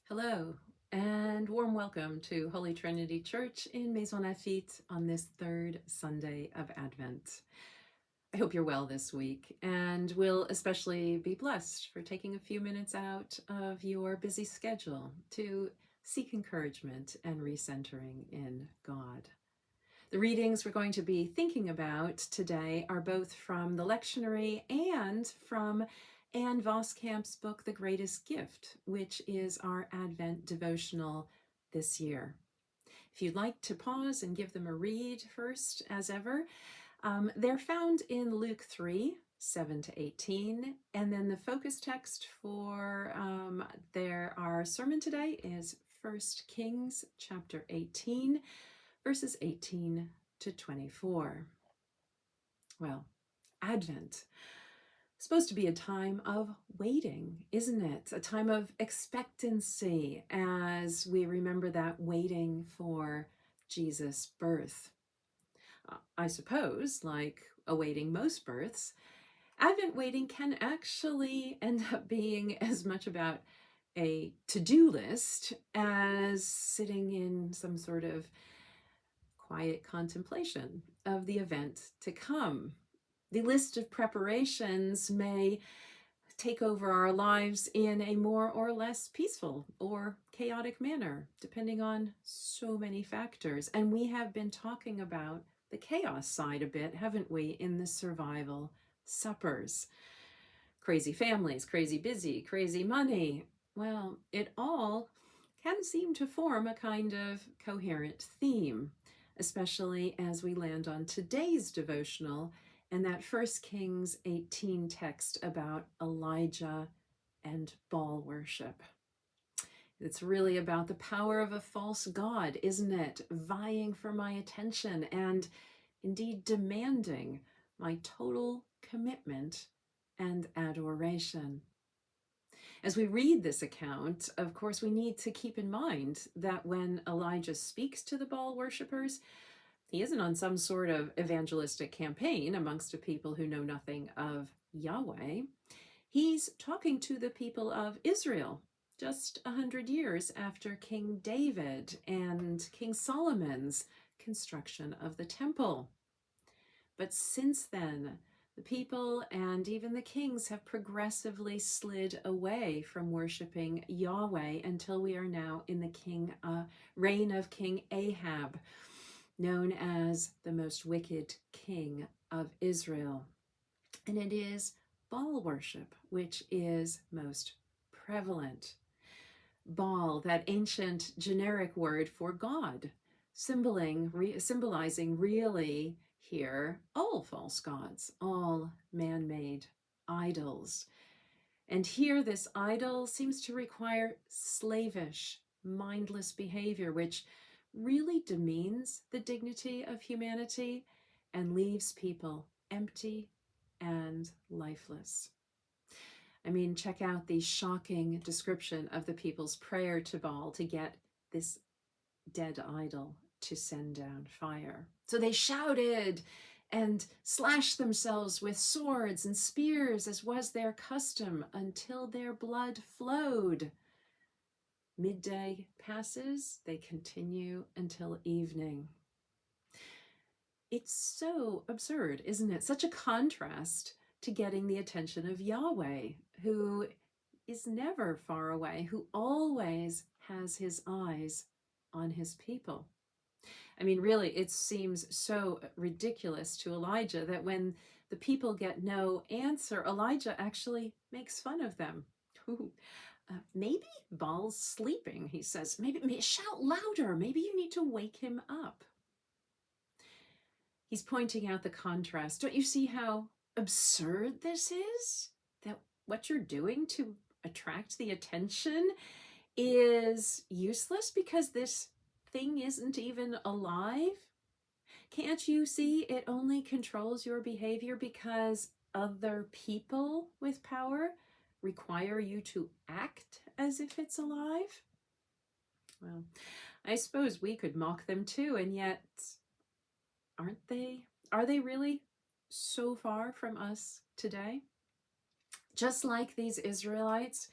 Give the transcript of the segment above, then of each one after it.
Hello, and warm welcome to Holy Trinity Church in Maisons-Laffitte on this third Sunday of Advent. I hope you're well this week and will especially be blessed for taking a few minutes out of your busy schedule to seek encouragement and recentering in God. The readings we're going to be thinking about today are both from the lectionary and from Anne Voskamp's book, The Greatest Gift, which is our Advent devotional this year. If you'd like to pause and give them a read first, as ever, they're found in Luke 3, 7 to 18, and then the focus text for our sermon today is 1 Kings chapter 18, verses 18 to 24. Well, Advent. Supposed to be a time of waiting, isn't it? A time of expectancy as we remember that waiting for Jesus' birth. I suppose, like awaiting most births, Advent waiting can actually end up being as much about a to-do list as sitting in some sort of quiet contemplation of the event to come. The list of preparations may take over our lives in a more or less peaceful or chaotic manner, depending on so many factors. And we have been talking about the chaos side a bit, haven't we, in the survival suppers? Crazy families, crazy busy, crazy money. Well, it all can seem to form a kind of coherent theme, especially as we land on today's devotional and that 1 Kings 18 text about Elijah and Baal worship. It's really about the power of a false god, isn't it? Vying for my attention and indeed demanding my total commitment and adoration. As we read this account, of course, we need to keep in mind that when Elijah speaks to the Baal worshippers, he isn't on some sort of evangelistic campaign amongst a people who know nothing of Yahweh. He's talking to the people of Israel just 100 years after King David and King Solomon's construction of the temple. But since then, the people and even the kings have progressively slid away from worshiping Yahweh until we are now in the reign of King Ahab, known as the most wicked king of Israel. And it is Baal worship which is most prevalent. Baal, that ancient generic word for God, symbolizing really here all false gods, all man-made idols. And here this idol seems to require slavish, mindless behavior, which really demeans the dignity of humanity and leaves people empty and lifeless. I mean, check out the shocking description of the people's prayer to Baal to get this dead idol to send down fire. So they shouted and slashed themselves with swords and spears, as was their custom, until their blood flowed. Midday passes, they continue until evening. It's so absurd, isn't it? Such a contrast to getting the attention of Yahweh, who is never far away, who always has his eyes on his people. I mean, really, it seems so ridiculous to Elijah that when the people get no answer, Elijah actually makes fun of them. Maybe Baal's sleeping, he says. Maybe shout louder. Maybe you need to wake him up. He's pointing out the contrast. Don't you see how absurd this is? That what you're doing to attract the attention is useless because this thing isn't even alive? Can't you see it only controls your behavior because other people with power require you to act as if it's alive? Well, I suppose we could mock them too, and yet, aren't they? Are they really so far from us today? Just like these Israelites,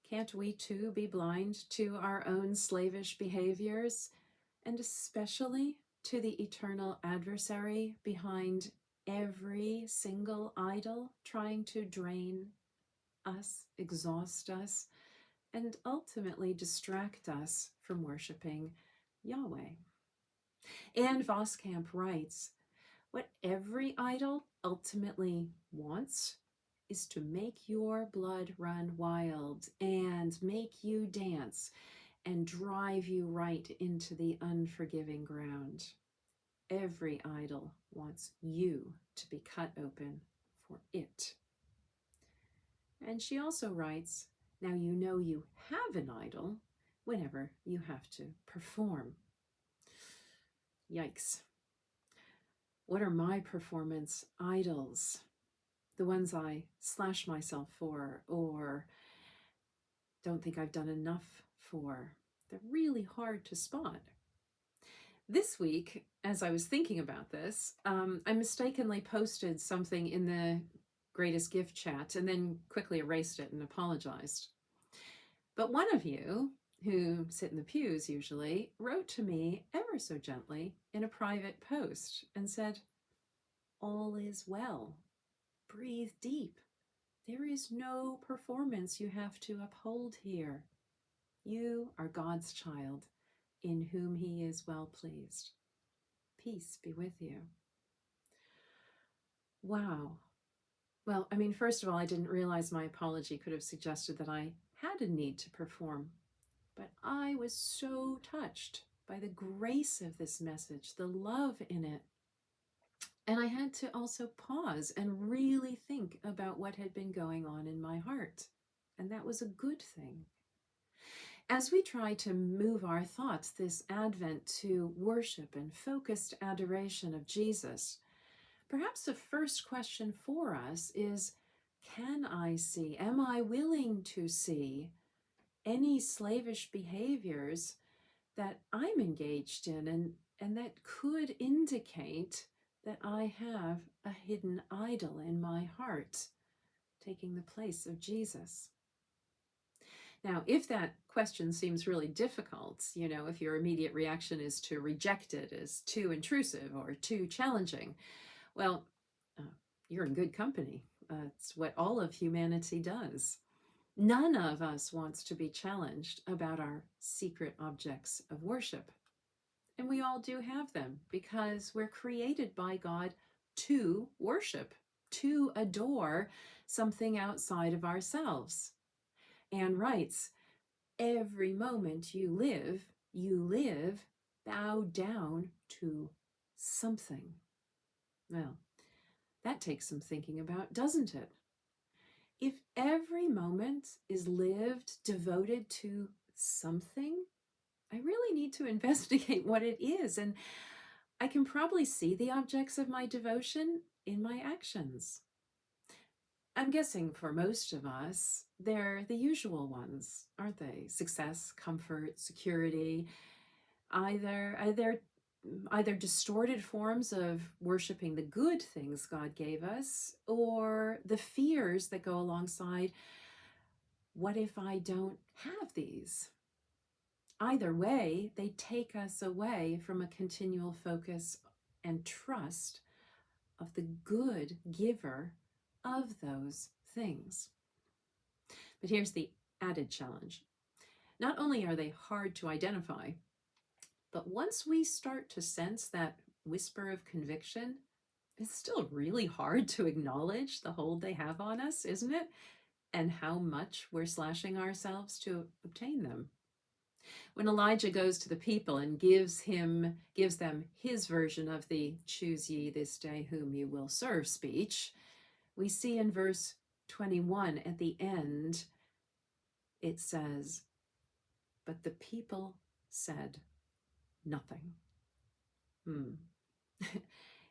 Can't we too be blind to our own slavish behaviors, and especially to the eternal adversary behind every single idol trying to drain us, exhaust us, and ultimately distract us from worshiping Yahweh? And Voskamp writes, what every idol ultimately wants is to make your blood run wild and make you dance and drive you right into the unforgiving ground. Every idol wants you to be cut open for it. And she also writes, now you know you have an idol whenever you have to perform. Yikes. What are my performance idols? The ones I slash myself for or don't think I've done enough for. They're really hard to spot. This week, as I was thinking about this, I mistakenly posted something in the Greatest Gift chat and then quickly erased it and apologized. But one of you, who sit in the pews usually, wrote to me ever so gently in a private post and said, all is well. Breathe deep. There is no performance you have to uphold here. You are God's child, in whom he is well pleased. Peace be with you. Wow. Well, first of all, I didn't realize my apology could have suggested that I had a need to perform. But I was so touched by the grace of this message, the love in it. And I had to also pause and really think about what had been going on in my heart. And that was a good thing. As we try to move our thoughts this Advent to worship and focused adoration of Jesus, perhaps the first question for us is, can I see, am I willing to see any slavish behaviors that I'm engaged in and that could indicate that I have a hidden idol in my heart, taking the place of Jesus? Now, if that question seems really difficult, if your immediate reaction is to reject it as too intrusive or too challenging, well, you're in good company. It's what all of humanity does. None of us wants to be challenged about our secret objects of worship. And we all do have them because we're created by God to worship, to adore something outside of ourselves. Anne writes, every moment you live bowed down to something. Well, that takes some thinking about, doesn't it? If every moment is lived devoted to something, I really need to investigate what it is. And I can probably see the objects of my devotion in my actions. I'm guessing for most of us, they're the usual ones, aren't they? Success, comfort, security, either distorted forms of worshiping the good things God gave us, or the fears that go alongside, what if I don't have these? Either way, they take us away from a continual focus and trust of the good giver of those things. But here's the added challenge. Not only are they hard to identify, but once we start to sense that whisper of conviction, it's still really hard to acknowledge the hold they have on us, isn't it? And how much we're slashing ourselves to obtain them. When Elijah goes to the people and gives them his version of the choose ye this day whom you will serve speech, we see in verse 21 at the end, it says, but the people said nothing.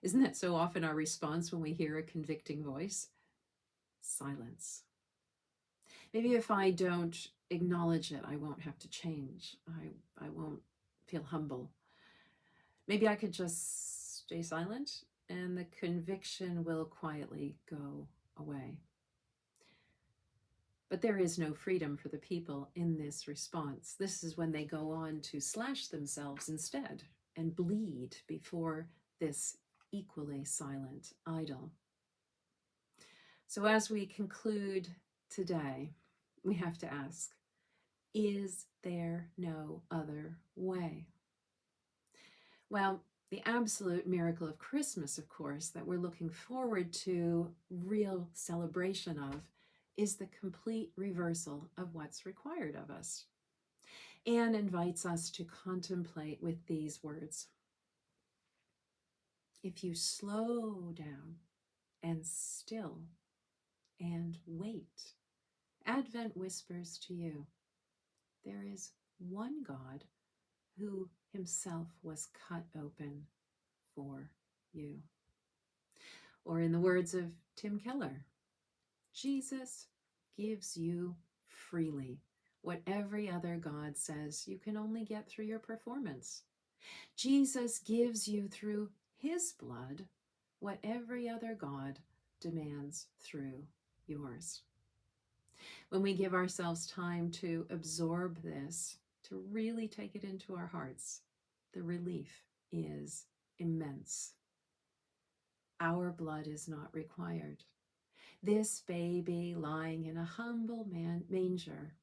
Isn't that so often our response when we hear a convicting voice? Silence. Maybe if I don't acknowledge it, I won't have to change. I won't feel humble. Maybe I could just stay silent and the conviction will quietly go away. But there is no freedom for the people in this response. This is when they go on to slash themselves instead and bleed before this equally silent idol. So as we conclude today, we have to ask, is there no other way? Well, the absolute miracle of Christmas, of course, that we're looking forward to real celebration of, is the complete reversal of what's required of us. Anne invites us to contemplate with these words. If you slow down and still and wait, Advent whispers to you, there is one God who himself was cut open for you. Or in the words of Tim Keller, Jesus gives you freely what every other God says you can only get through your performance. Jesus gives you through his blood what every other God demands through yours. When we give ourselves time to absorb this, to really take it into our hearts, the relief is immense. Our blood is not required. This baby lying in a humble manger,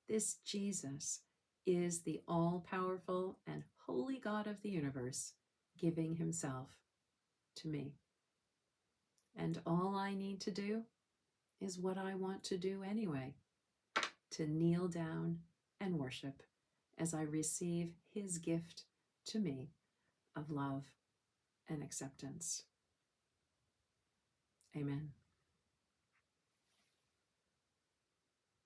this Jesus is the all-powerful and holy God of the universe giving himself to me. And all I need to do is what I want to do anyway, to kneel down and worship as I receive his gift to me of love and acceptance. Amen.